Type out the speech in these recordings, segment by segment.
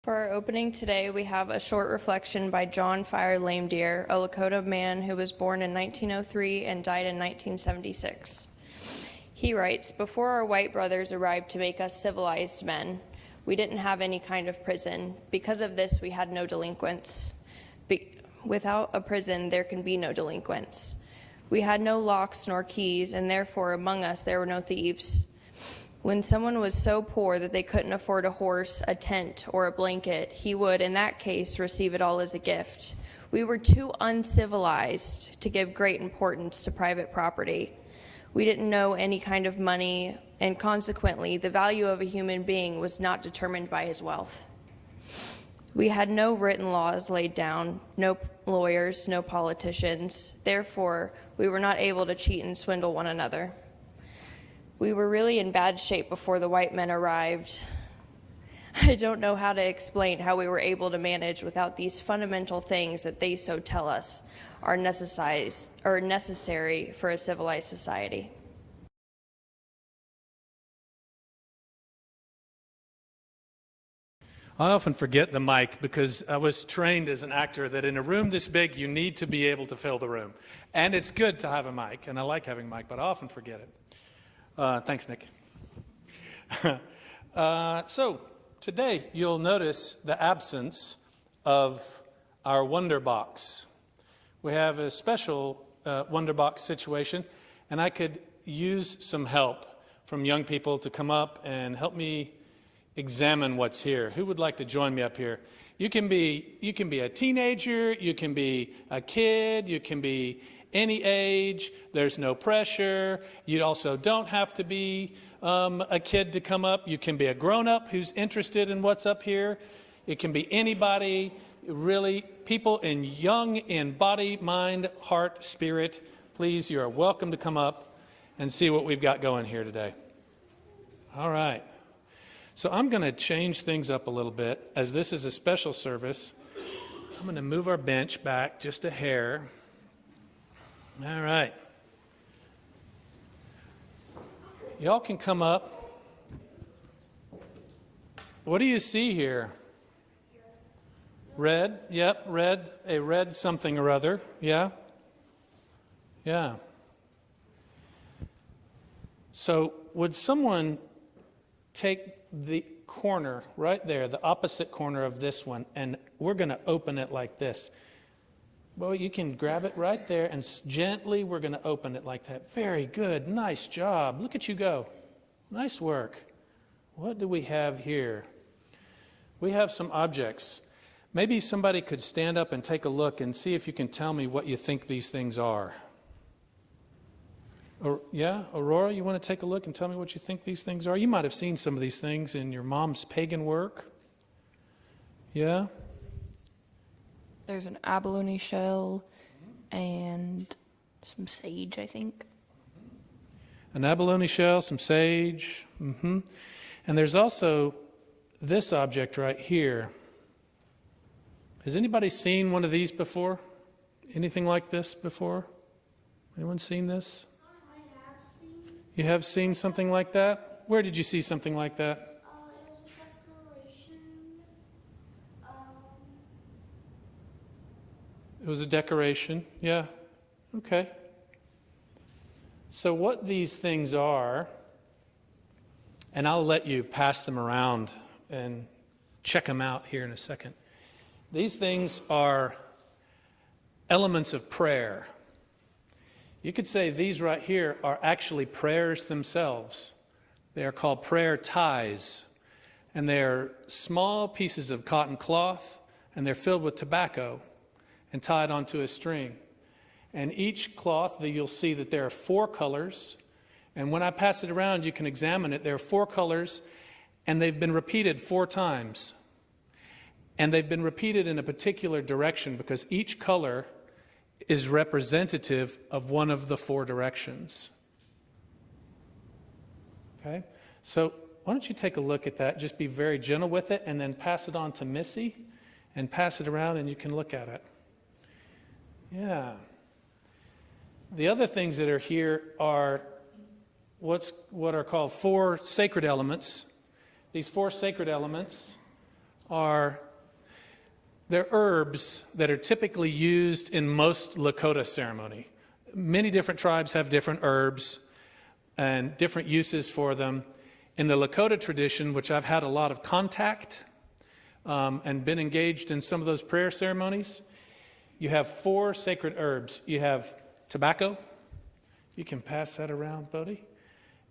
For our opening today, we have a short reflection by John Fire Lamedeer, a Lakota man who was born in 1903 and died in 1976. He writes, "Before our white brothers arrived to make us civilized men, we didn't have any kind of prison. Because of this, we had no delinquents. Without a prison, there can be no delinquents. We had no locks nor keys, and therefore among us there were no thieves. When someone was so poor that they couldn't afford a horse, a tent, or a blanket, he would, in that case, receive it all as a gift. We were too uncivilized to give great importance to private property. We didn't know any kind of money, and consequently, the value of a human being was not determined by his wealth. We had no written laws laid down, no lawyers, no politicians. Therefore, we were not able to cheat and swindle one another. We were really in bad shape before the white men arrived. I don't know how to explain how we were able to manage without these fundamental things that they so tell us are necessary for a civilized society." I often forget the mic because I was trained as an actor that in a room this big, you need to be able to fill the room. And it's good to have a mic, and I like having a mic, but I often forget it. Thanks, Nick. So today you'll notice the absence of our Wonder Box. We have a special Wonder Box situation, and I could use some help from young people to come up and help me examine what's here. Who would like to join me up here? You can be a teenager, you can be a kid, you can be any age. There's no pressure. You also don't have to be a kid to come up. You can be a grown-up who's interested in what's up here. It can be anybody, really, people young in body, mind, heart, spirit. Please, you are welcome to come up and see what we've got going here today. All right. So I'm going to change things up a little bit. As this is a special service, I'm going to move our bench back just a hair. All right. Y'all can come up. What do you see here? Red? Yep, red. A red something or other. Yeah? Yeah. So would someone take the corner right there, the opposite corner of this one, and we're going to open it like this. Well, you can grab it right there, and gently we're going to open it like that. Very good. Nice job. Look at you go. Nice work. What do we have here? We have some objects. Maybe somebody could stand up and take a look and see if you can tell me what you think these things are. Yeah, Aurora, you want to take a look and tell me what you think these things are? You might have seen some of these things in your mom's pagan work. Yeah? There's an abalone shell and some sage, I think. An abalone shell, some sage. And there's also this object right here. Has anybody seen one of these before? Anything like this before? Anyone seen this? I have seen. You have seen something like that? Where did you see something like that? It was a decoration. It was a decoration, yeah. Okay. So what these things are, and I'll let you pass them around and check them out here in a second. These things are elements of prayer. You could say these right here are actually prayers themselves. They are called prayer ties, and they're small pieces of cotton cloth, and they're filled with tobacco and tied onto a string. And each cloth, you'll see that there are 4 colors. And when I pass it around, you can examine it. There are 4 colors, and they've been repeated 4 times. And they've been repeated in a particular direction because each color is representative of one of the 4 directions. Okay? So why don't you take a look at that? Just be very gentle with it, and then pass it on to Missy, and pass it around, and you can look at it. Yeah. The other things that are here are what are called 4 sacred elements. These 4 sacred elements they're herbs that are typically used in most Lakota ceremony. Many different tribes have different herbs and different uses for them. In the Lakota tradition, which I've had a lot of contact and been engaged in some of those prayer ceremonies, you have 4 sacred herbs. You have tobacco. You can pass that around, Bodie.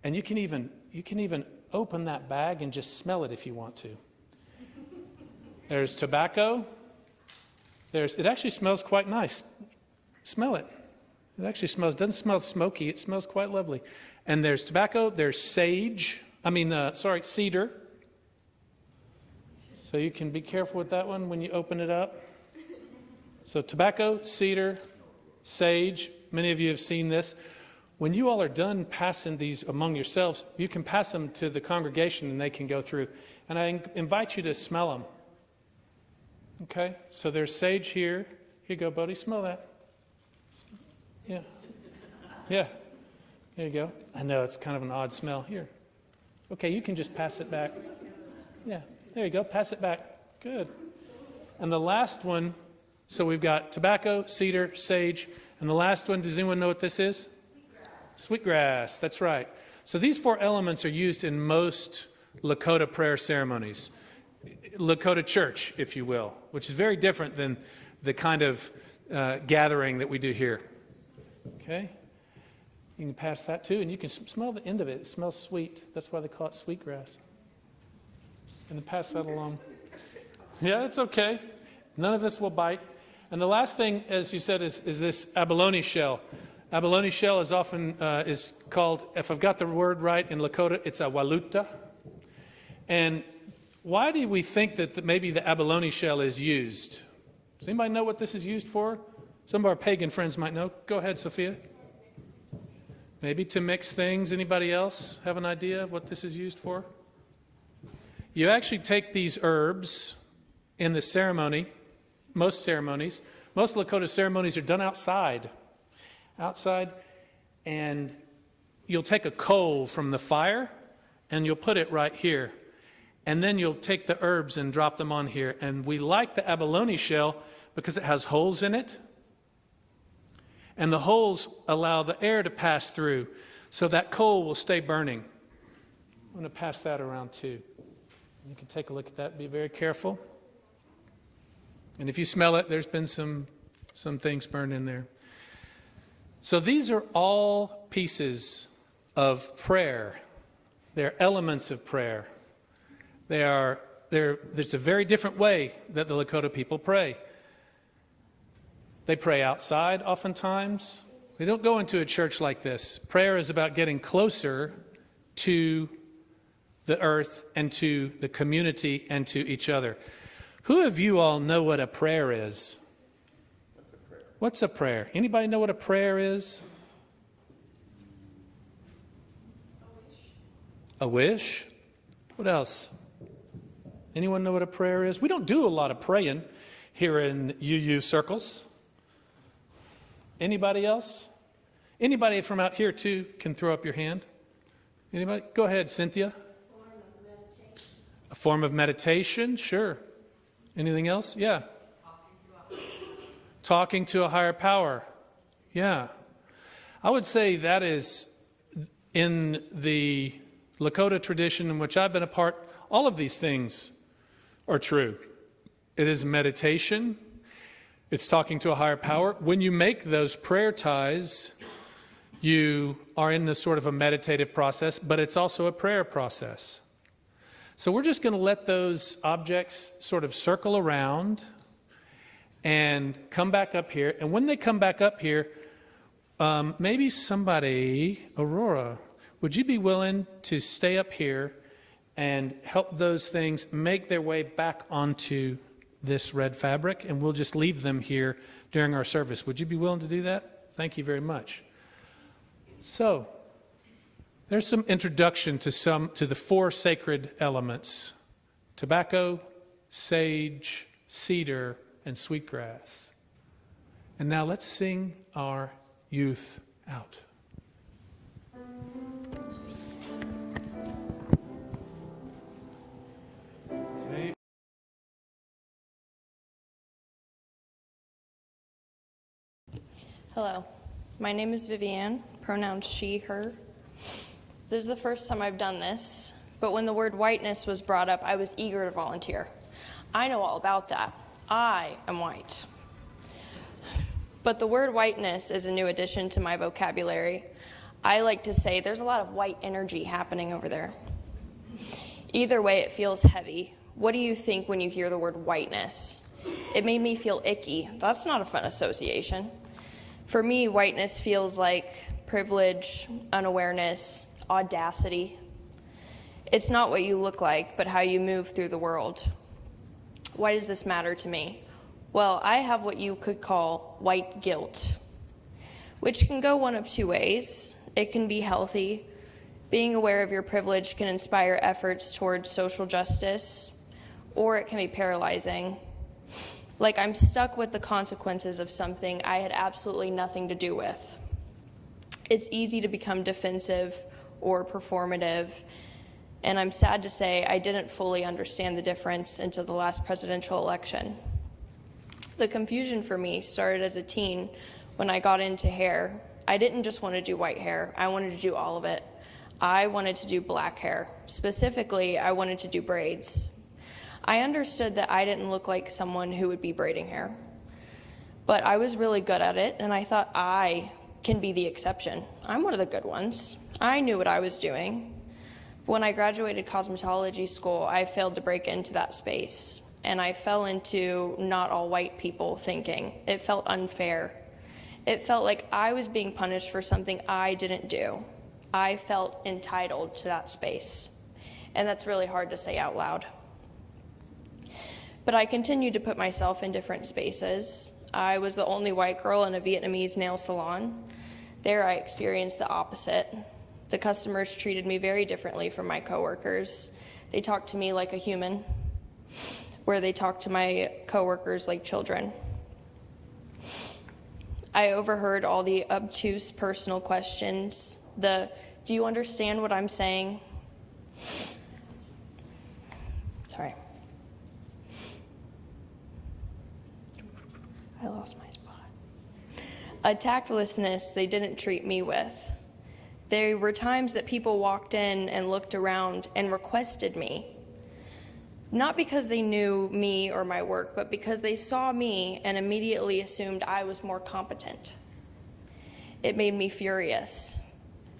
And you can even open that bag and just smell it if you want to. There's tobacco. It actually smells quite nice. Smell it. It actually doesn't smell smoky. It smells quite lovely. And there's tobacco. There's cedar. So you can be careful with that one when you open it up. So tobacco, cedar, sage. Many of you have seen this. When you all are done passing these among yourselves, you can pass them to the congregation and they can go through. And I invite you to smell them. Okay, so there's sage here. Here you go, Bodie. Smell that. Yeah. Yeah. There you go. I know it's kind of an odd smell. Here. Okay, you can just pass it back. Yeah, there you go. Pass it back. Good. And the last one, so we've got tobacco, cedar, sage. And the last one, does anyone know what this is? Sweetgrass. That's right. So these 4 elements are used in most Lakota prayer ceremonies. Lakota church, if you will, which is very different than the kind of gathering that we do here. Okay? You can pass that too, and you can smell the end of it. It smells sweet. That's why they call it sweetgrass. And then pass that along. Yeah, it's okay. None of this will bite. And the last thing, as you said, is this abalone shell. Abalone shell is often is called, if I've got the word right in Lakota, it's a waluta. And why do we think that maybe the abalone shell is used? Does anybody know what this is used for? Some of our pagan friends might know. Go ahead, Sophia. Maybe to mix things. Anybody else have an idea of what this is used for? You actually take these herbs in the ceremony, most Lakota ceremonies are done outside, and you'll take a coal from the fire and you'll put it right here. And then you'll take the herbs and drop them on here. And we like the abalone shell because it has holes in it. And the holes allow the air to pass through so that coal will stay burning. I'm going to pass that around too. You can take a look at that. Be very careful. And if you smell it, there's been some things burned in there. So these are all pieces of prayer. They're elements of prayer. There's a very different way that the Lakota people pray. They pray outside oftentimes. They don't go into a church like this. Prayer is about getting closer to the earth and to the community and to each other. Who of you all know what a prayer is? What's a prayer? Anybody know what a prayer is? A wish? What else? Anyone know what a prayer is? We don't do a lot of praying here in UU circles. Anybody else? Anybody from out here too can throw up your hand. Anybody? Go ahead, Cynthia. A form of meditation, sure. Anything else? Yeah. Talking to a higher power. Yeah. I would say that is in the Lakota tradition in which I've been a part, all of these things are true. It is meditation. It's talking to a higher power. When you make those prayer ties, you are in this sort of a meditative process, but it's also a prayer process. So we're just going to let those objects sort of circle around and come back up here. And when they come back up here, maybe somebody, Aurora, would you be willing to stay up here and help those things make their way back onto this red fabric? And we'll just leave them here during our service. Would you be willing to do that? Thank you very much. So, there's some introduction to the 4 sacred elements: tobacco, sage, cedar, and sweetgrass. And now let's sing our youth out. Hello, my name is Vivianne, pronouns she, her. This is the first time I've done this, but when the word whiteness was brought up, I was eager to volunteer. I know all about that. I am white. But the word whiteness is a new addition to my vocabulary. I like to say there's a lot of white energy happening over there. Either way, it feels heavy. What do you think when you hear the word whiteness? It made me feel icky. That's not a fun association. For me, whiteness feels like privilege, unawareness, audacity. It's not what you look like, but how you move through the world. Why does this matter to me? Well, I have what you could call white guilt, which can go one of two ways. It can be healthy. Being aware of your privilege can inspire efforts towards social justice, or it can be paralyzing. Like I'm stuck with the consequences of something I had absolutely nothing to do with. It's easy to become defensive or performative, and I'm sad to say I didn't fully understand the difference until the last presidential election. The confusion for me started as a teen when I got into hair. I didn't just want to do white hair, I wanted to do all of it. I wanted to do black hair. Specifically, I wanted to do braids. I understood that I didn't look like someone who would be braiding hair, but I was really good at it, and I thought I can be the exception. I'm one of the good ones. I knew what I was doing. When I graduated cosmetology school, I failed to break into that space, and I fell into not all white people thinking. It felt unfair. It felt like I was being punished for something I didn't do. I felt entitled to that space, and that's really hard to say out loud. But I continued to put myself in different spaces. I was the only white girl in a Vietnamese nail salon. There I experienced the opposite. The customers treated me very differently from my coworkers. They talked to me like a human, where they talked to my coworkers like children. I overheard all the obtuse personal questions. Do you understand what I'm saying? Sorry. I lost my spot. A tactlessness they didn't treat me with. There were times that people walked in and looked around and requested me, not because they knew me or my work, but because they saw me and immediately assumed I was more competent. It made me furious.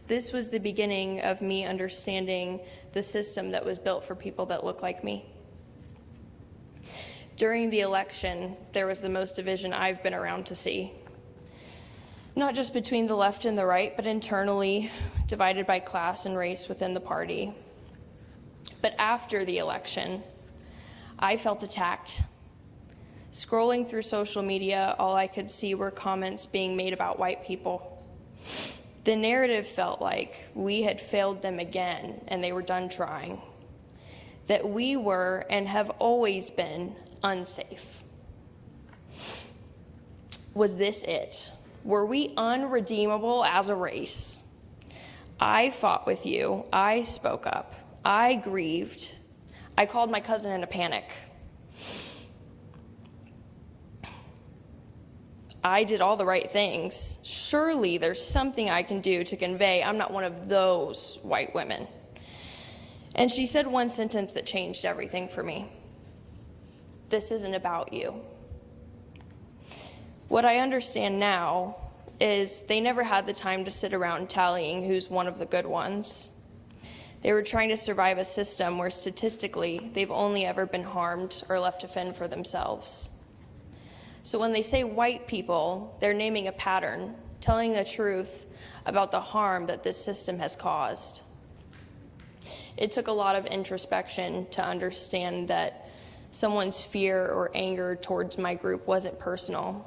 This was the beginning of me understanding the system that was built for people that look like me. During the election, there was the most division I've been around to see. Not just between the left and the right, but internally, divided by class and race within the party. But after the election, I felt attacked. Scrolling through social media, all I could see were comments being made about white people. The narrative felt like we had failed them again and they were done trying. That we were and have always been unsafe. Was this it? Were we unredeemable as a race? I fought with you. I spoke up. I grieved. I called my cousin in a panic. I did all the right things. Surely there's something I can do to convey I'm not one of those white women. And she said one sentence that changed everything for me. This isn't about you. What I understand now is they never had the time to sit around tallying who's one of the good ones. They were trying to survive a system where statistically they've only ever been harmed or left to fend for themselves. So when they say white people, they're naming a pattern, telling the truth about the harm that this system has caused. It took a lot of introspection to understand that someone's fear or anger towards my group wasn't personal.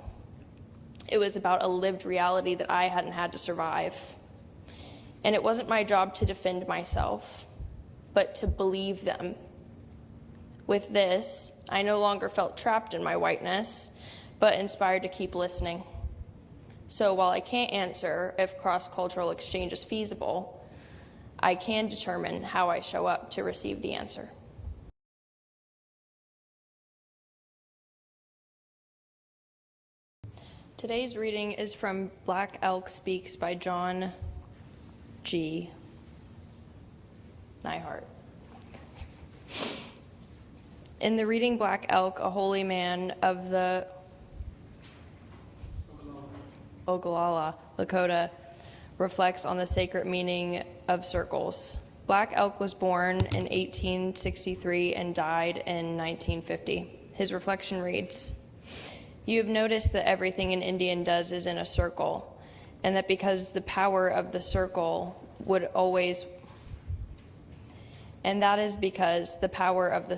It was about a lived reality that I hadn't had to survive. And it wasn't my job to defend myself, but to believe them. With this, I no longer felt trapped in my whiteness, but inspired to keep listening. So while I can't answer if cross-cultural exchange is feasible, I can determine how I show up to receive the answer. Today's reading is from Black Elk Speaks by John G. Nyhart. In the reading Black Elk, a holy man of the Oglala, Lakota, reflects on the sacred meaning of circles. Black Elk was born in 1863 and died in 1950. His reflection reads, "You have noticed that everything an Indian does is in a circle, and that because the power of the circle would always, and that is because the power of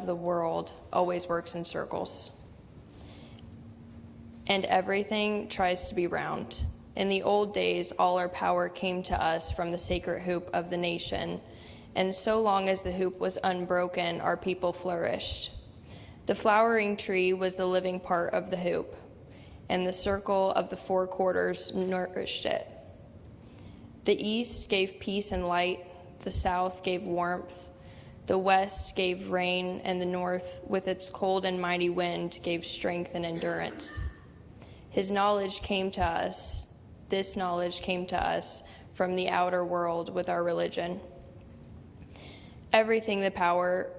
the world always works in circles. And everything tries to be round. In the old days, all our power came to us from the sacred hoop of the nation, and so long as the hoop was unbroken, our people flourished. The flowering tree was the living part of the hoop, and the circle of the four quarters nourished it. The east gave peace and light, the south gave warmth, the west gave rain, and the north, with its cold and mighty wind, gave strength and endurance. His knowledge came to us. This knowledge came to us from the outer world with our religion. Everything the power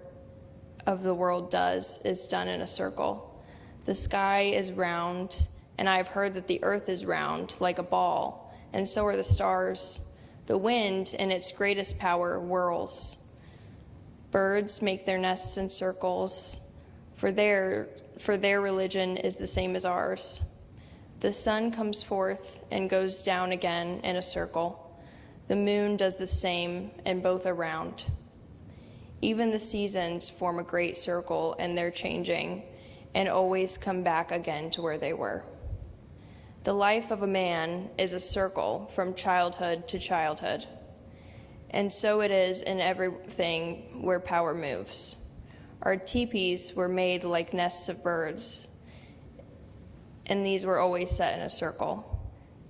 of the world does is done in a circle. The sky is round, and I have heard that the earth is round, like a ball, and so are the stars. The wind, in its greatest power, whirls. Birds make their nests in circles, for their religion is the same as ours. The sun comes forth and goes down again in a circle. The moon does the same, and both are round. Even the seasons form a great circle, and they're changing, and always come back again to where they were. The life of a man is a circle from childhood to childhood, and so it is in everything where power moves. Our teepees were made like nests of birds, and these were always set in a circle.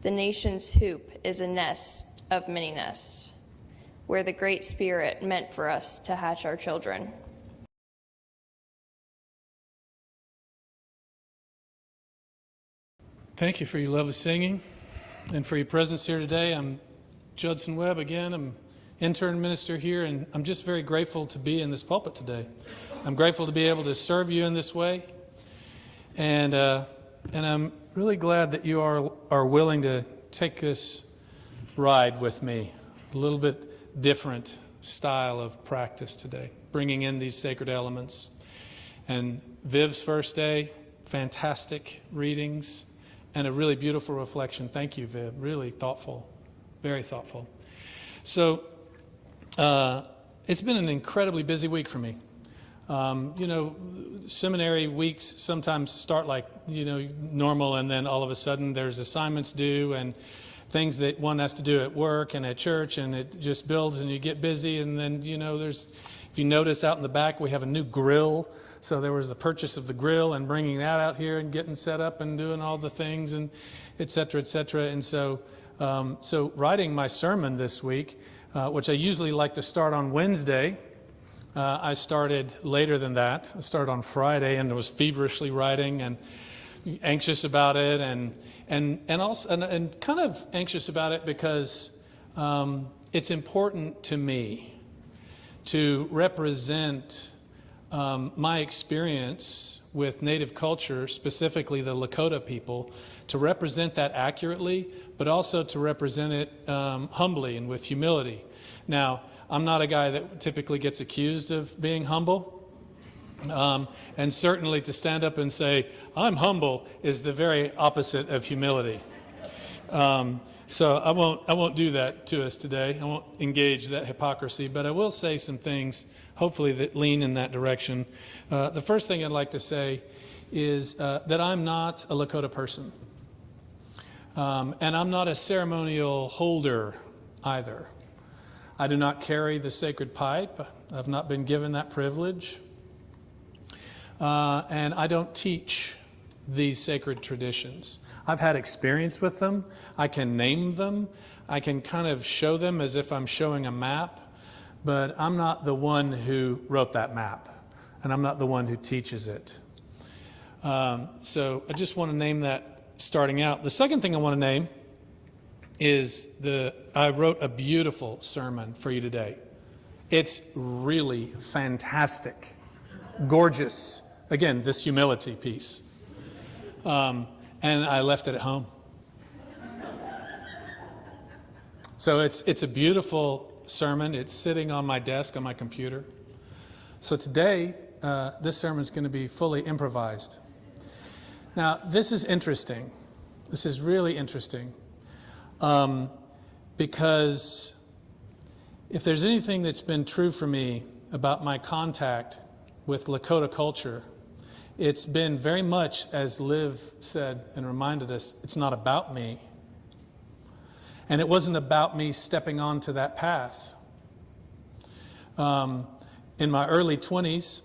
The nation's hoop is a nest of many nests, where the Great Spirit meant for us to hatch our children." Thank you for your lovely singing and for your presence here today. I'm Judson Webb again. I'm intern minister here, and I'm just very grateful to be in this pulpit today. I'm grateful to be able to serve you in this way, and I'm really glad that you are willing to take this ride with me. A little bit different style of practice today, bringing in these sacred elements. And Viv's first day, fantastic readings, and a really beautiful reflection. Thank you, Viv. Really thoughtful, very thoughtful. So it's been an incredibly busy week for me. Seminary weeks sometimes start like, normal, and then all of a sudden there's assignments due and things that one has to do at work and at church, and it just builds and you get busy. And then, if you notice out in the back, we have a new grill. So there was the purchase of the grill and bringing that out here and getting set up and doing all the things, and et cetera, et cetera. And so writing my sermon this week, which I usually like to start on Wednesday, I started later than that. I started on Friday and was feverishly writing and anxious about it, and also kind of anxious about it because it's important to me to represent my experience with Native culture, specifically the Lakota people, to represent that accurately, but also to represent it humbly and with humility. Now, I'm not a guy that typically gets accused of being humble. And certainly to stand up and say, I'm humble, is the very opposite of humility. So I won't do that to us today. I won't engage that hypocrisy, but I will say some things, hopefully, that lean in that direction. The first thing I'd like to say is that I'm not a Lakota person. And I'm not a ceremonial holder either. I do not carry the sacred pipe. I've not been given that privilege. And I don't teach these sacred traditions. I've had experience with them. I can name them. I can kind of show them as if I'm showing a map. But I'm not the one who wrote that map. And I'm not the one who teaches it. So I just want to name that starting out. The second thing I want to name is I wrote a beautiful sermon for you today. It's really fantastic, gorgeous. Again, this humility piece. And I left it at home. So it's a beautiful sermon. It's sitting on my desk on my computer. So today, this sermon is going to be fully improvised. Now, this is interesting. This is really interesting. Because if there's anything that's been true for me about my contact with Lakota culture, it's been very much, as Liv said and reminded us, it's not about me. And it wasn't about me stepping onto that path. In my early 20s,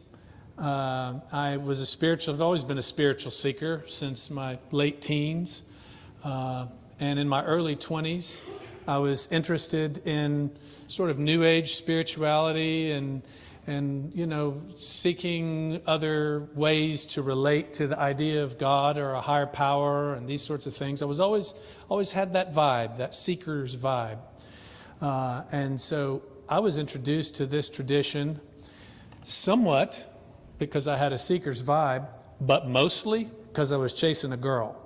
I've always been a spiritual seeker since my late teens. And in my early 20s, I was interested in sort of New Age spirituality and seeking other ways to relate to the idea of God or a higher power and these sorts of things. I was always had that vibe, that seeker's vibe. And so I was introduced to this tradition somewhat because I had a seeker's vibe, but mostly because I was chasing a girl.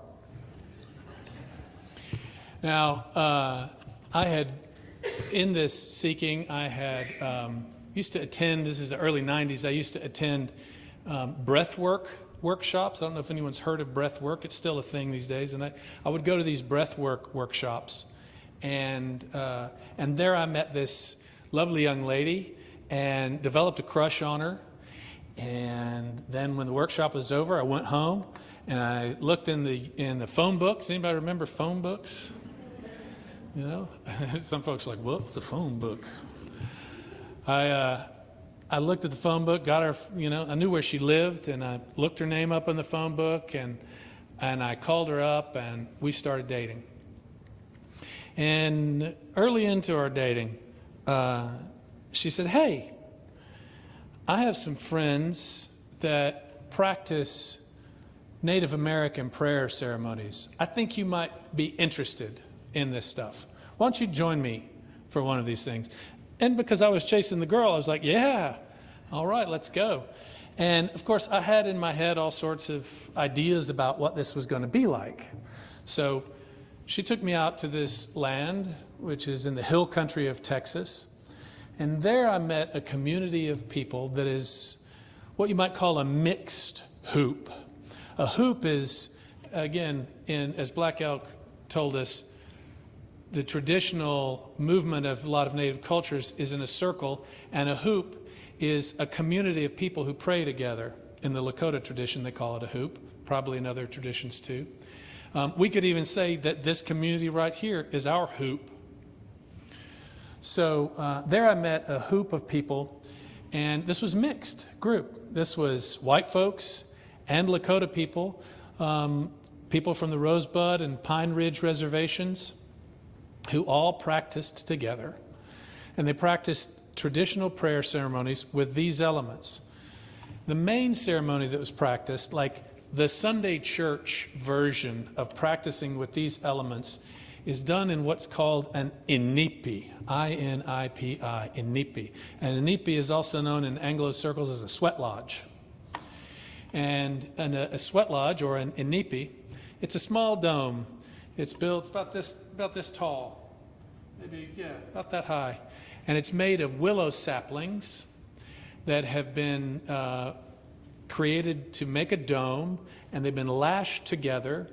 Now, in this seeking, used to attend, this is the early 90s, I used to attend breath work workshops. I don't know if anyone's heard of breath work. It's still a thing these days. And I would go to these breath work workshops. And there I met this lovely young lady and developed a crush on her. And then when the workshop was over, I went home and I looked in the phone books. Anybody remember phone books? You know, some folks are like, what's a phone book? I looked at the phone book, got her, I knew where she lived, and I looked her name up in the phone book, and I called her up, and we started dating. And early into our dating, she said, hey, I have some friends that practice Native American prayer ceremonies. I think you might be interested in this stuff. Why don't you join me for one of these things? And because I was chasing the girl, I was like, yeah, all right, let's go. And of course, I had in my head all sorts of ideas about what this was going to be like. So she took me out to this land, which is in the hill country of Texas. And there I met a community of people that is what you might call a mixed hoop. A hoop is, again, as Black Elk told us, the traditional movement of a lot of Native cultures is in a circle, and a hoop is a community of people who pray together. In the Lakota tradition, they call it a hoop, probably in other traditions too. We could even say that this community right here is our hoop. So there I met a hoop of people, and this was mixed group. This was white folks and Lakota people, people from the Rosebud and Pine Ridge reservations, who all practiced together. And they practiced traditional prayer ceremonies with these elements. The main ceremony that was practiced, like the Sunday church version of practicing with these elements, is done in what's called an inipi, I-N-I-P-I, inipi. And inipi is also known in Anglo circles as a sweat lodge. And a sweat lodge, or an inipi, it's a small dome. It's built about this tall, maybe, about that high. And it's made of willow saplings that have been created to make a dome, and they've been lashed together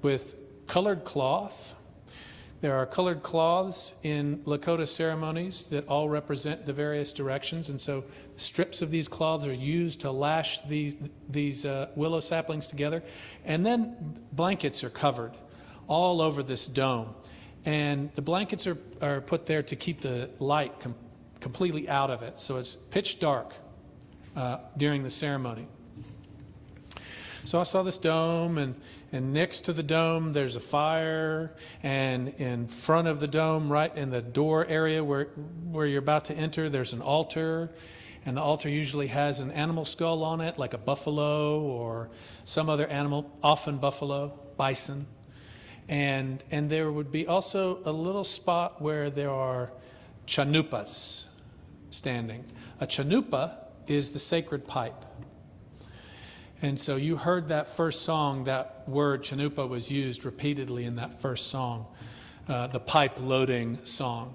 with colored cloth. There are colored cloths in Lakota ceremonies that all represent the various directions, and so strips of these cloths are used to lash these willow saplings together. And then blankets are covered all over this dome. And the blankets are put there to keep the light completely out of it. So it's pitch dark during the ceremony. So I saw this dome, and next to the dome there's a fire, and in front of the dome, right in the door area where you're about to enter, there's an altar. And the altar usually has an animal skull on it, like a buffalo or some other animal, often buffalo, bison. And there would be also a little spot where there are chanupas standing. A chanupa is the sacred pipe. And so you heard that first song, that word chanupa was used repeatedly in that first song, the pipe loading song.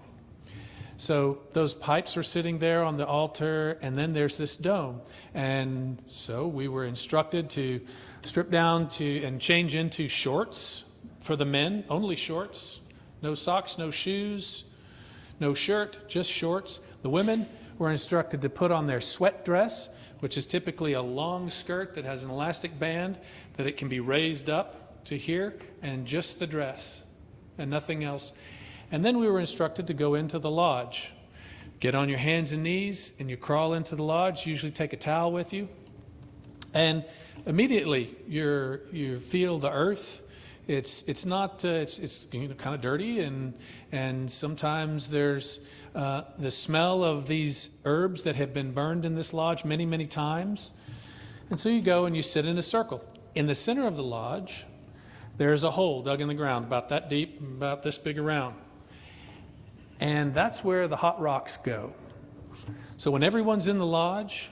So those pipes are sitting there on the altar, and then there's this dome. And so we were instructed to strip down and change into shorts for the men, only shorts, no socks, no shoes, no shirt, just shorts. The women were instructed to put on their sweat dress, which is typically a long skirt that has an elastic band that it can be raised up to here, and just the dress and nothing else. And then we were instructed to go into the lodge. Get on your hands and knees and you crawl into the lodge. Usually take a towel with you. And immediately you feel the earth. It's kind of dirty, and sometimes there's the smell of these herbs that have been burned in this lodge many, many times. And so you go and you sit in a circle. In the center of the lodge, there's a hole dug in the ground about that deep, about this big around. And that's where the hot rocks go. So when everyone's in the lodge,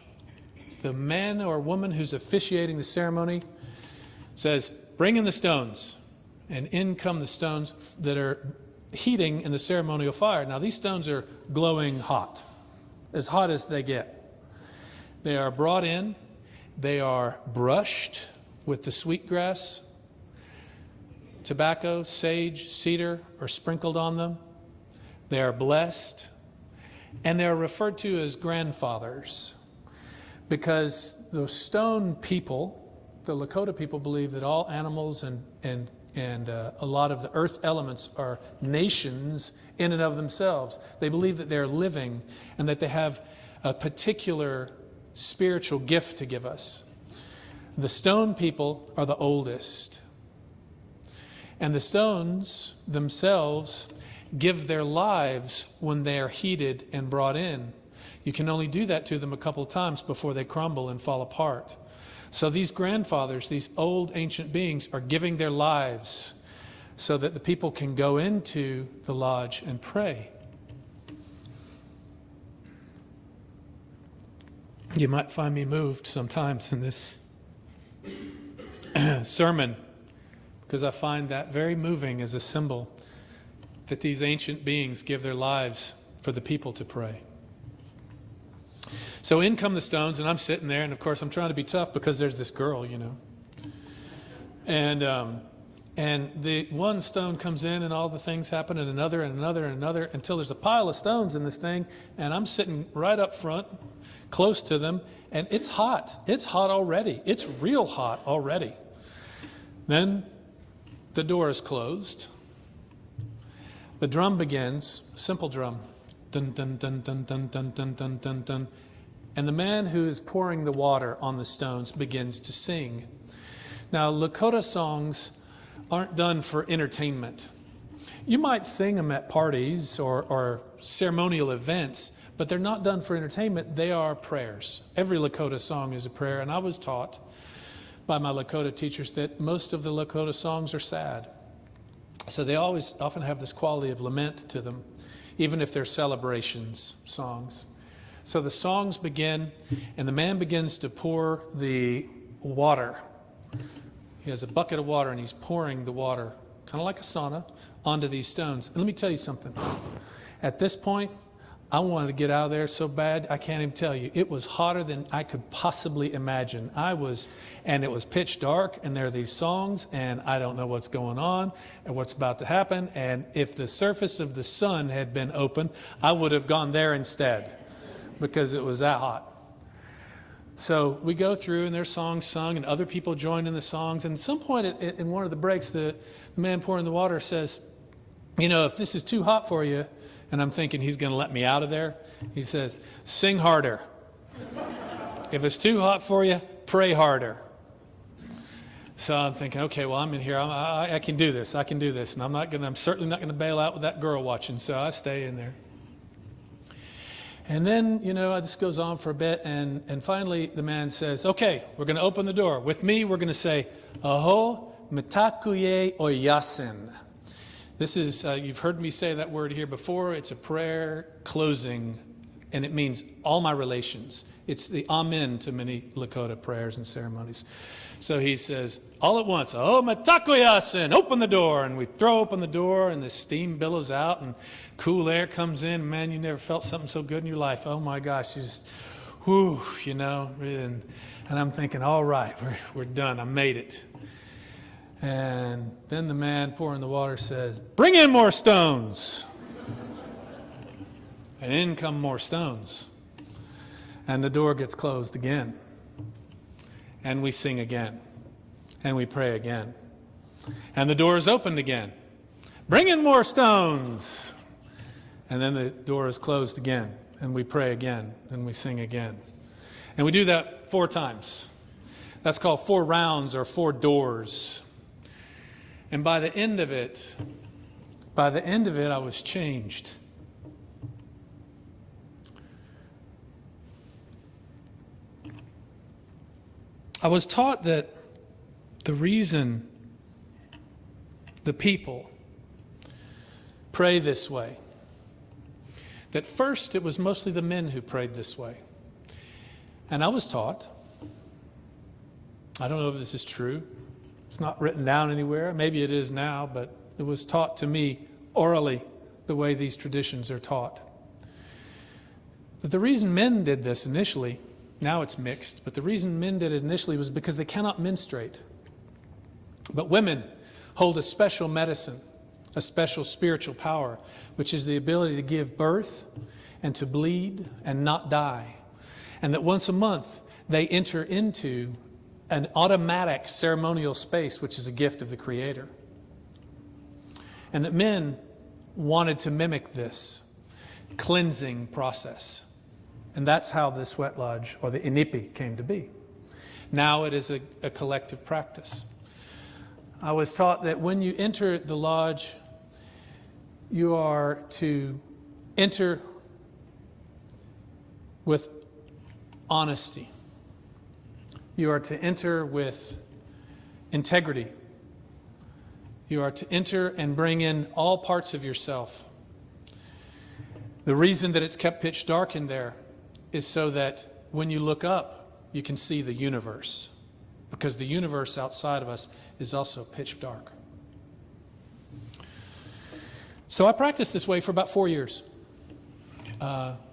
the man or woman who's officiating the ceremony says, "Bring in the stones." And in come the stones that are heating in the ceremonial fire. Now these stones are glowing hot as they get. They are brought in. They are brushed with the sweetgrass. Tobacco, sage, cedar are sprinkled on them. They are blessed. And they are referred to as grandfathers, because the stone people, the Lakota people, believe that all animals and a lot of the earth elements are nations in and of themselves. They believe that they're living and that they have a particular spiritual gift to give us. The stone people are the oldest. And the stones themselves give their lives when they are heated and brought in. You can only do that to them a couple of times before they crumble and fall apart. So these grandfathers, these old ancient beings, are giving their lives so that the people can go into the lodge and pray. You might find me moved sometimes in this sermon, because I find that very moving as a symbol that these ancient beings give their lives for the people to pray. So in come the stones, and I'm sitting there, and of course I'm trying to be tough because there's this girl, and the one stone comes in, and all the things happen, and another, and another, and another, until there's a pile of stones in this thing, and I'm sitting right up front, close to them, and it's hot. It's hot already. It's real hot already. Then the door is closed. The drum begins, simple drum, dun dun dun dun dun dun dun dun dun dun. And the man who is pouring the water on the stones begins to sing. Now, Lakota songs aren't done for entertainment. You might sing them at parties or ceremonial events, but they're not done for entertainment. They are prayers. Every Lakota song is a prayer, and I was taught by my Lakota teachers that most of the Lakota songs are sad. So they often have this quality of lament to them, even if they're celebrations songs. So the songs begin, and the man begins to pour the water. He has a bucket of water, and he's pouring the water, kind of like a sauna, onto these stones. And let me tell you something. At this point, I wanted to get out of there so bad, I can't even tell you. It was hotter than I could possibly imagine. And it was pitch dark, and there are these songs, and I don't know what's going on and what's about to happen. And if the surface of the sun had been open, I would have gone there instead, because it was that hot. So we go through, and there's songs sung, and other people join in the songs. And at some point in one of the breaks, the man pouring the water says, if this is too hot for you, and I'm thinking he's going to let me out of there, he says, sing harder. If it's too hot for you, pray harder. So I'm thinking, okay, well, I'm in here. I can do this. I can do this. And I'm certainly not going to bail out with that girl watching. So I stay in there. And then, this goes on for a bit, and finally the man says, okay, we're going to open the door. With me, we're going to say, Aho mitakuye oyasin. This is, you've heard me say that word here before. It's a prayer closing, and it means all my relations. It's the amen to many Lakota prayers and ceremonies. So he says, all at once, oh, matakuyasin, open the door. And we throw open the door, and the steam billows out, and cool air comes in. Man, you never felt something so good in your life. Oh, my gosh, you just, whew, And I'm thinking, all right, we're done. I made it. And then the man pouring the water says, bring in more stones. And in come more stones. And the door gets closed again. And we sing again. And we pray again. And the door is opened again. Bring in more stones. And then the door is closed again. And we pray again. And we sing again. And we do that 4 times. That's called 4 rounds or 4 doors. And by the end of it, I was changed. I was taught that the reason the people pray this way, that first it was mostly the men who prayed this way. And I was taught, I don't know if this is true, it's not written down anywhere, maybe it is now, but it was taught to me orally the way these traditions are taught. But the reason men did this initially, now it's mixed, but the reason men did it initially was because they cannot menstruate. But women hold a special medicine, a special spiritual power, which is the ability to give birth and to bleed and not die. And that once a month they enter into an automatic ceremonial space, which is a gift of the Creator. And that men wanted to mimic this cleansing process. And that's how the sweat lodge or the inipi came to be. Now it is a collective practice. I was taught that when you enter the lodge, you are to enter with honesty. You are to enter with integrity. You are to enter and bring in all parts of yourself. The reason that it's kept pitch dark in there is so that when you look up, you can see the universe. Because the universe outside of us is also pitch dark. So I practiced this way for about 4 years,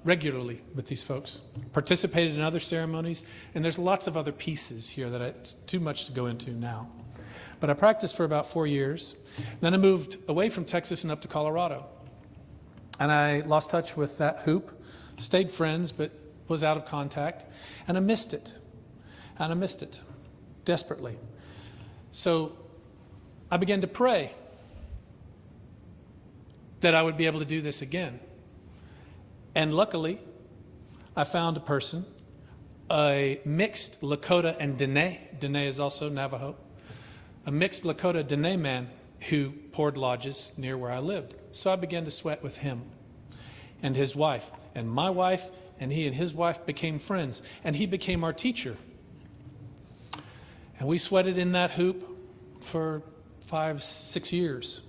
regularly with these folks. Participated in other ceremonies, and there's lots of other pieces here that it's too much to go into now. But I practiced for about 4 years. Then I moved away from Texas and up to Colorado. And I lost touch with that hoop, stayed friends, but was out of contact, and I missed it. And I missed it desperately. So I began to pray that I would be able to do this again. And luckily, I found a person, a mixed Lakota and Dene. Dene is also Navajo. A mixed Lakota Dene man who poured lodges near where I lived. So I began to sweat with him and his wife. And my wife and he and his wife became friends. And he became our teacher. And we sweated in that hoop for 5-6 years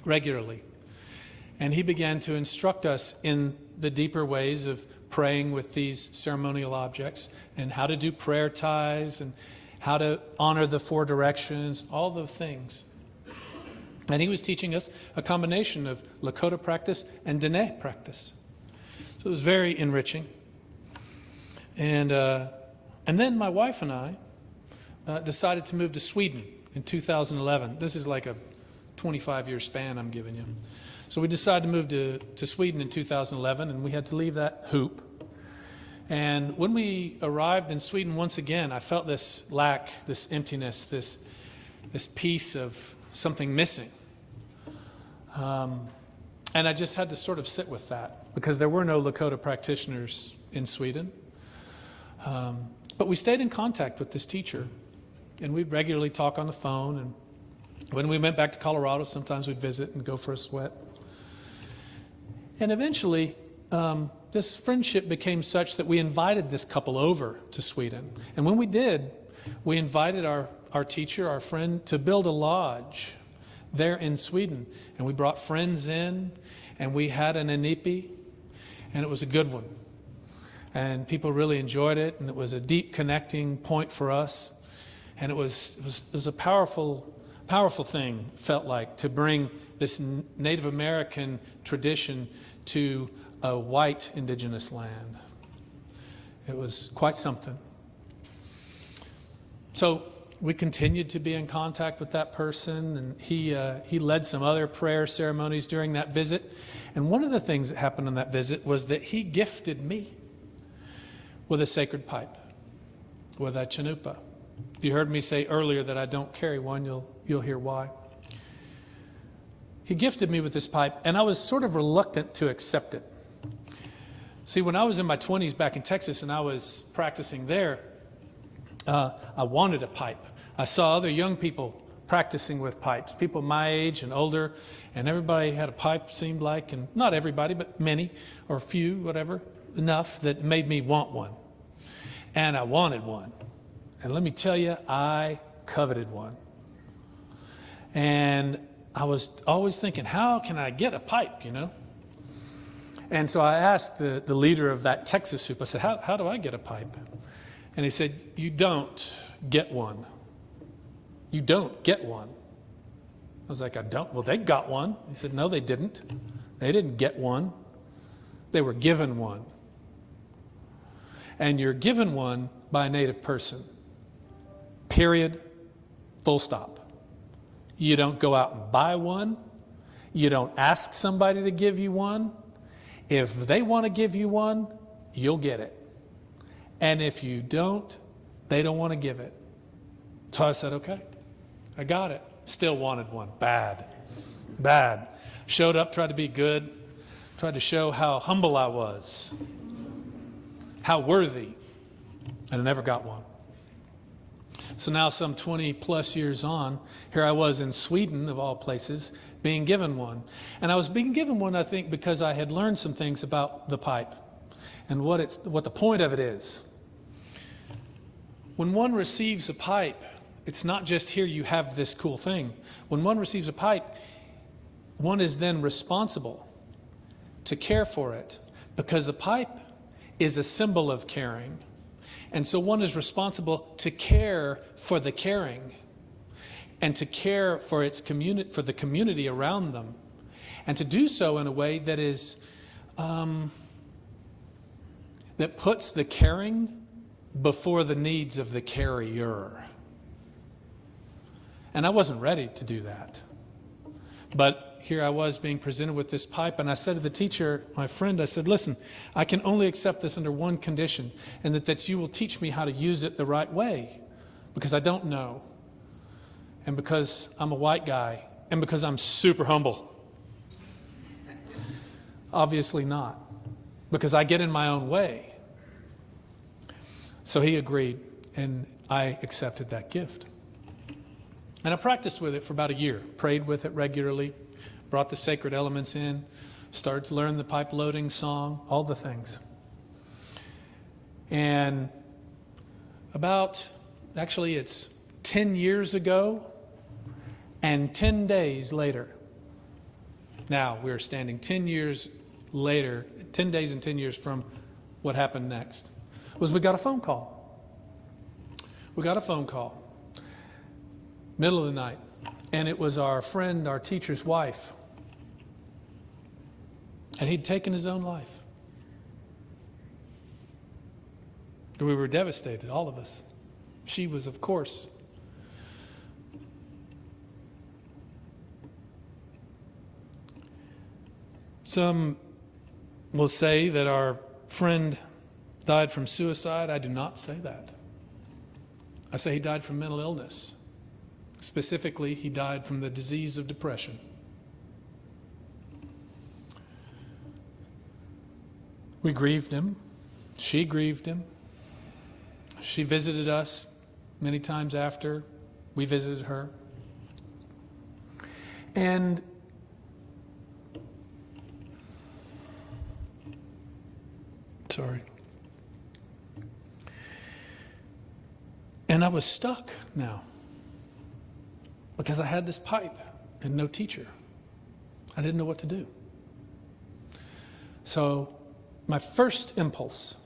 regularly. And he began to instruct us in the deeper ways of praying with these ceremonial objects and how to do prayer ties and how to honor the 4 directions, all the things. And he was teaching us a combination of Lakota practice and Dene practice. So it was very enriching. And then my wife and I decided to move to Sweden in 2011. This is like a 25-year span I'm giving you. So we decided to move to Sweden in 2011, and we had to leave that hoop. And when we arrived in Sweden once again, I felt this lack, this emptiness, this piece of something missing. And I just had to sort of sit with that because there were no Lakota practitioners in Sweden. But we stayed in contact with this teacher, and we'd regularly talk on the phone. And when we went back to Colorado, sometimes we'd visit and go for a sweat. And eventually, this friendship became such that we invited this couple over to Sweden. And when we did, we invited our teacher, our friend, to build a lodge there in Sweden. And we brought friends in, and we had an inipi, and it was a good one. And people really enjoyed it, and it was a deep connecting point for us. And it was a powerful thing, felt like, to bring this Native American tradition to a white indigenous land. It was quite something. So we continued to be in contact with that person, and he led some other prayer ceremonies during that visit. And one of the things that happened on that visit was that he gifted me with a sacred pipe, with a chanupa. You heard me say earlier that I don't carry one. You'll hear why. He gifted me with this pipe, and I was sort of reluctant to accept it. See, when I was in my 20s back in Texas and I was practicing there, I wanted a pipe. I saw other young people practicing with pipes, people my age and older, and everybody had a pipe, seemed like, and not everybody, but many, or a few, whatever, enough that made me want one. And I wanted one. And let me tell you, I coveted one. And I was always thinking, how can I get a pipe, you know? And so I asked the leader of that Texas soup, I said, how do I get a pipe? And he said, you don't get one. You don't get one. I was like, I don't? Well, they got one. He said, no, they didn't. They didn't get one. They were given one. And you're given one by a Native person. Period. Full stop. You don't go out and buy one. You don't ask somebody to give you one. If they want to give you one, you'll get it. And if you don't, they don't want to give it. So I said, okay, I got it. Still wanted one. Bad. Showed up, tried to be good, tried to show how humble I was, how worthy, and I never got one. So now some 20 plus years on, here I was in Sweden, of all places, being given one. And I was being given one, I think, because I had learned some things about the pipe and what the point of it is. When one receives a pipe, it's not just here you have this cool thing. When one receives a pipe, one is then responsible to care for it, because the pipe is a symbol of caring. And so one is responsible to care for the caring and to care for its community, for the community around them, and to do so in a way that is that puts the caring before the needs of the carrier. And I wasn't ready to do that. But here I was being presented with this pipe, and I said to the teacher, my friend, I said, listen, I can only accept this under one condition, and that you will teach me how to use it the right way, because I don't know, and because I'm a white guy, and because I'm super humble. Obviously not, because I get in my own way. So he agreed, and I accepted that gift. And I practiced with it for about a year, prayed with it regularly, brought the sacred elements in, started to learn the pipe loading song, all the things. And it's 10 years ago and 10 days later. Now we're standing 10 years later, 10 days and 10 years from what happened next, was we got a phone call. We got a phone call. Middle of the night, and it was our friend, our teacher's wife, and he'd taken his own life. And we were devastated, all of us. She was, of course. Some will say that our friend died from suicide. I do not say that. I say he died from mental illness. Specifically, he died from the disease of depression. We grieved him. She grieved him. She visited us many times after we visited her. And Sorry. And I was stuck now because I had this pipe and no teacher. I didn't know what to do. So my first impulse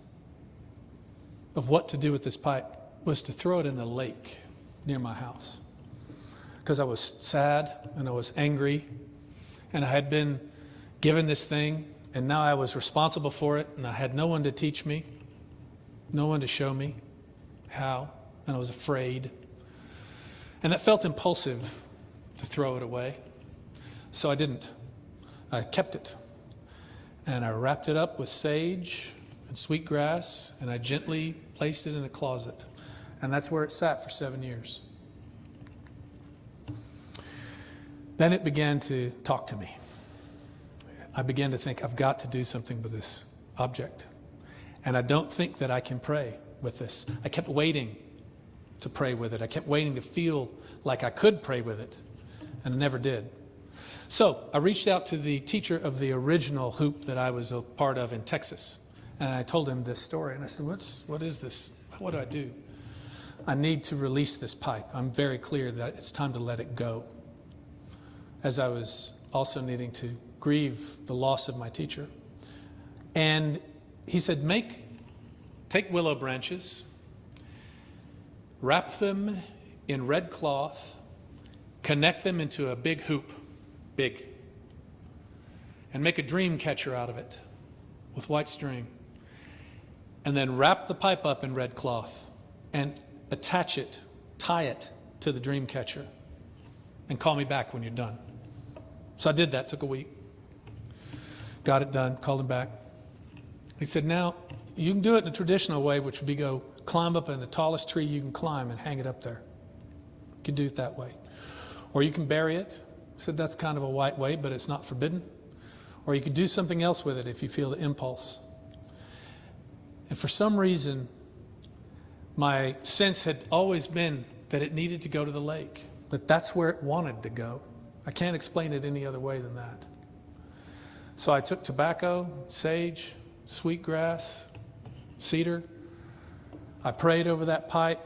of what to do with this pipe was to throw it in the lake near my house, because I was sad and I was angry and I had been given this thing and now I was responsible for it and I had no one to teach me, no one to show me how, and I was afraid. And it felt impulsive to throw it away. So I didn't. I kept it. And I wrapped it up with sage and sweetgrass, and I gently placed it in a closet. And that's where it sat for 7 years. Then it began to talk to me. I began to think, I've got to do something with this object. And I don't think that I can pray with this. I kept waiting to pray with it. I kept waiting to feel like I could pray with it, and I never did. So I reached out to the teacher of the original hoop that I was a part of in Texas, and I told him this story, and I said, what is this? What do I do? I need to release this pipe. I'm very clear that it's time to let it go. As I was also needing to grieve the loss of my teacher. And he said, take willow branches, wrap them in red cloth, connect them into a big hoop, big, and make a dream catcher out of it with white string. And then wrap the pipe up in red cloth and attach it, tie it to the dream catcher, and call me back when you're done. So I did that, took a week. Got it done, called him back. He said, now, you can do it in a traditional way, which would be go climb up in the tallest tree you can climb and hang it up there. You can do it that way. Or you can bury it. I said, that's kind of a white way, but it's not forbidden. Or you could do something else with it if you feel the impulse. And for some reason, my sense had always been that it needed to go to the lake, that that's where it wanted to go. I can't explain it any other way than that. So I took tobacco, sage, sweetgrass, cedar. I prayed over that pipe,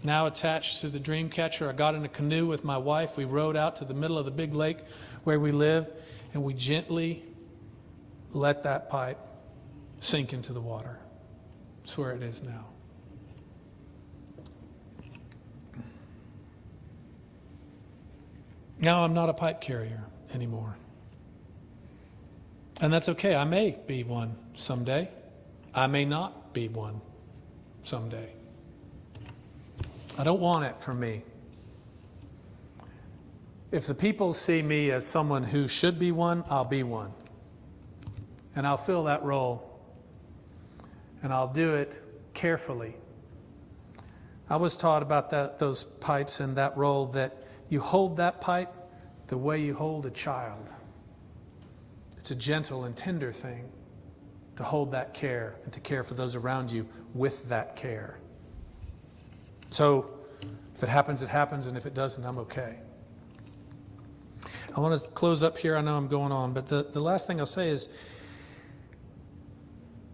now attached to the dream catcher. I got in a canoe with my wife. We rowed out to the middle of the big lake where we live, and we gently let that pipe sink into the water. That's where it is now. Now I'm not a pipe carrier anymore. And that's okay. I may be one someday. I may not be one someday. I don't want it for me. If the people see me as someone who should be one, I'll be one. And I'll fill that role. And I'll do it carefully. I was taught about those pipes and that role, that you hold that pipe the way you hold a child. It's a gentle and tender thing to hold that care and to care for those around you with that care. So if it happens, it happens, and if it doesn't, I'm okay. I want to close up here. I know I'm going on, but the last thing I'll say is,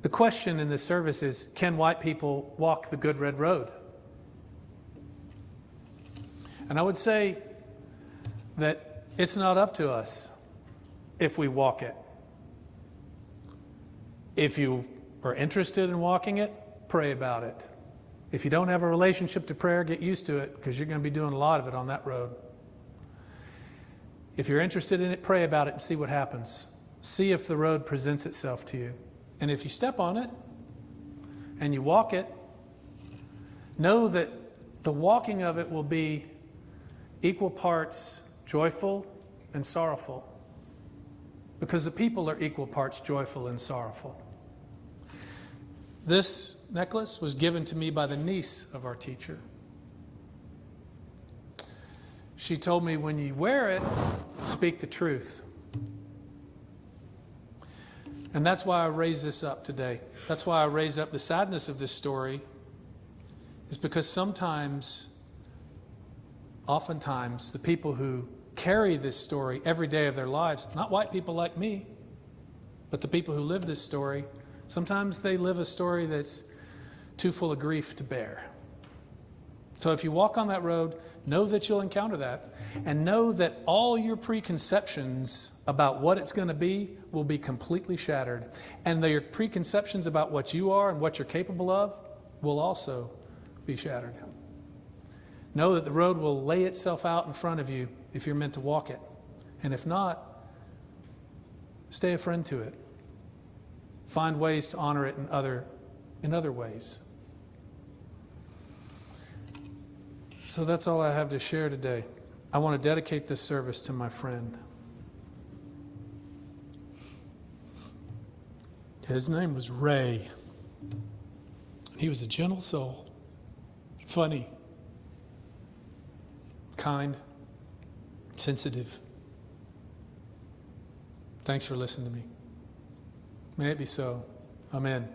the question in this service is, can white people walk the good red road? And I would say that it's not up to us if we walk it. If you are interested in walking it, pray about it. If you don't have a relationship to prayer, get used to it, because you're going to be doing a lot of it on that road. If you're interested in it, pray about it and see what happens. See if the road presents itself to you. And if you step on it and you walk it, know that the walking of it will be equal parts joyful and sorrowful, because the people are equal parts joyful and sorrowful. This necklace was given to me by the niece of our teacher. She told me, when you wear it, speak the truth. And that's why I raise this up today. That's why I raise up the sadness of this story, is because oftentimes, the people who carry this story every day of their lives, not white people like me, but the people who live this story, Sometimes they live a story that's too full of grief to bear. So if you walk on that road, know that you'll encounter that. And know that all your preconceptions about what it's going to be will be completely shattered. And your preconceptions about what you are and what you're capable of will also be shattered. Know that the road will lay itself out in front of you if you're meant to walk it. And if not, stay a friend to it. Find ways to honor it in other ways. So that's all I have to share today. I want to dedicate this service to my friend. His name was Ray. He was a gentle soul, funny, kind, sensitive. Thanks for listening to me. May it be so. Amen.